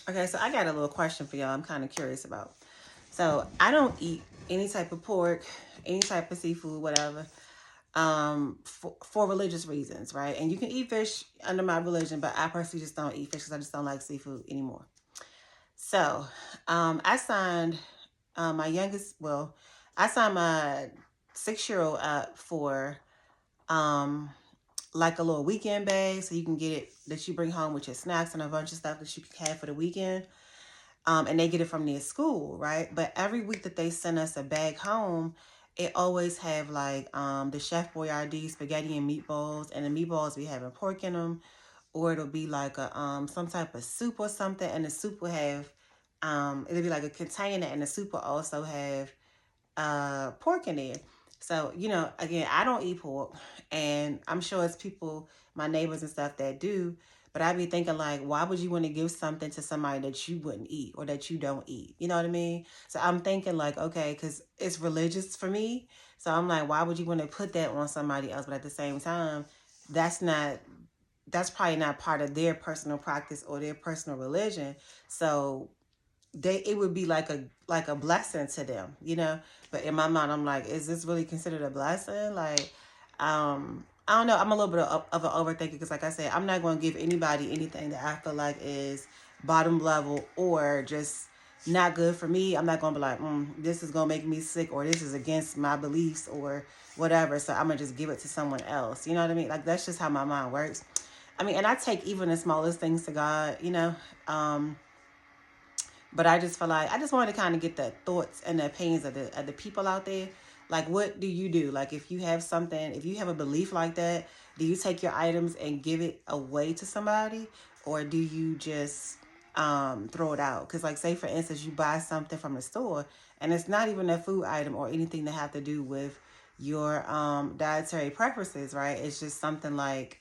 Okay, so I got a little question for y'all I'm kind of curious about. So I don't eat any type of pork, any type of seafood, whatever, for religious reasons, right? And you can eat fish under my religion, but I personally just don't eat fish because I just don't like seafood anymore. So I signed my youngest, well, I signed my 6-year-old up for um, like a little weekend bag so you can get it that you bring home with your snacks and a bunch of stuff that you can have for the weekend. And they get it from their school, right? But every week that they send us a bag home, it always have like the Chef Boyardee spaghetti and meatballs, and the meatballs be having pork in them, or it'll be like a some type of soup or something, and the soup will have it'll be like a container, and the soup will also have pork in there. So, again, I don't eat pork, and I'm sure it's people, my neighbors and stuff that do, but I be thinking like, why would you want to give something to somebody that you wouldn't eat or that you don't eat? You know what I mean? So I'm thinking like, okay, because it's religious for me. So I'm like, why would you want to put that on somebody else? But at the same time, that's not, that's probably not part of their personal practice or their personal religion. So it would be like a blessing to them, But in my mind, I'm like, is this really considered a blessing? Like, I don't know. I'm a little bit of an overthinker because, like I said, I'm not going to give anybody anything that I feel like is bottom level or just not good for me. I'm not going to be like, this is going to make me sick or this is against my beliefs or whatever. So I'm going to just give it to someone else. You know what I mean? Like, that's just how my mind works. I mean, and I take even the smallest things to God. But I just feel like I just wanted to kind of get the thoughts and the opinions of the people out there. Like, what do you do? Like, if you have something, if you have a belief like that, do you take your items and give it away to somebody, or do you just throw it out? Because, like, say for instance, you buy something from the store, and it's not even a food item or anything that have to do with your dietary preferences, right? It's just something like,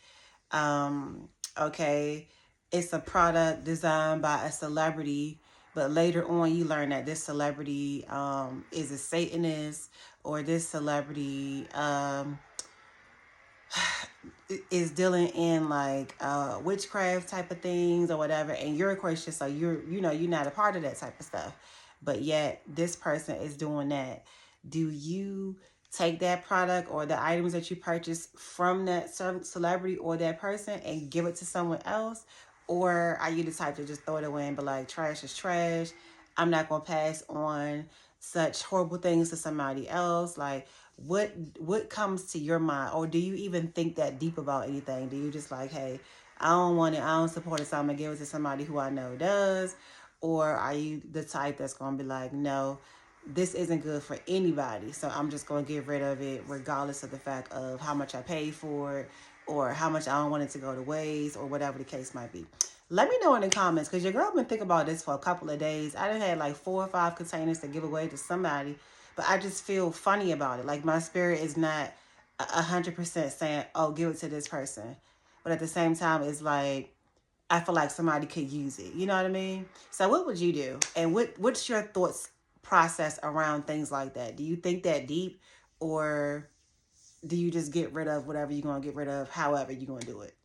okay, it's a product designed by a celebrity, but later on you learn that this celebrity is a Satanist, or this celebrity is dealing in like witchcraft type of things or whatever, and you're a Christian, so you're not a part of that type of stuff, but yet this person is doing that. Do you take that product or the items that you purchase from that celebrity or that person and give it to someone else, or are you the type to just throw it away and be like, trash is trash, I'm not going to pass on such horrible things to somebody else? Like, what comes to your mind, or do you even think that deep about anything? Do you just like, hey, I don't want it, I don't support it, so I'm gonna give it to somebody who I know does? Or are you the type that's gonna be like, no, this isn't good for anybody, so I'm just gonna get rid of it regardless of the fact of how much I paid for it or how much I don't want it to go to waste or whatever the case might be? Let me know in the comments, because your girl been thinking about this for a couple of days. I done had like 4 or 5 containers to give away to somebody, but I just feel funny about it. Like, my spirit is not 100% saying, oh, give it to this person. But at the same time, it's like, I feel like somebody could use it. You know what I mean? So what would you do? And what's your thoughts process around things like that? Do you think that deep, or do you just get rid of whatever you're going to get rid of, however you're going to do it?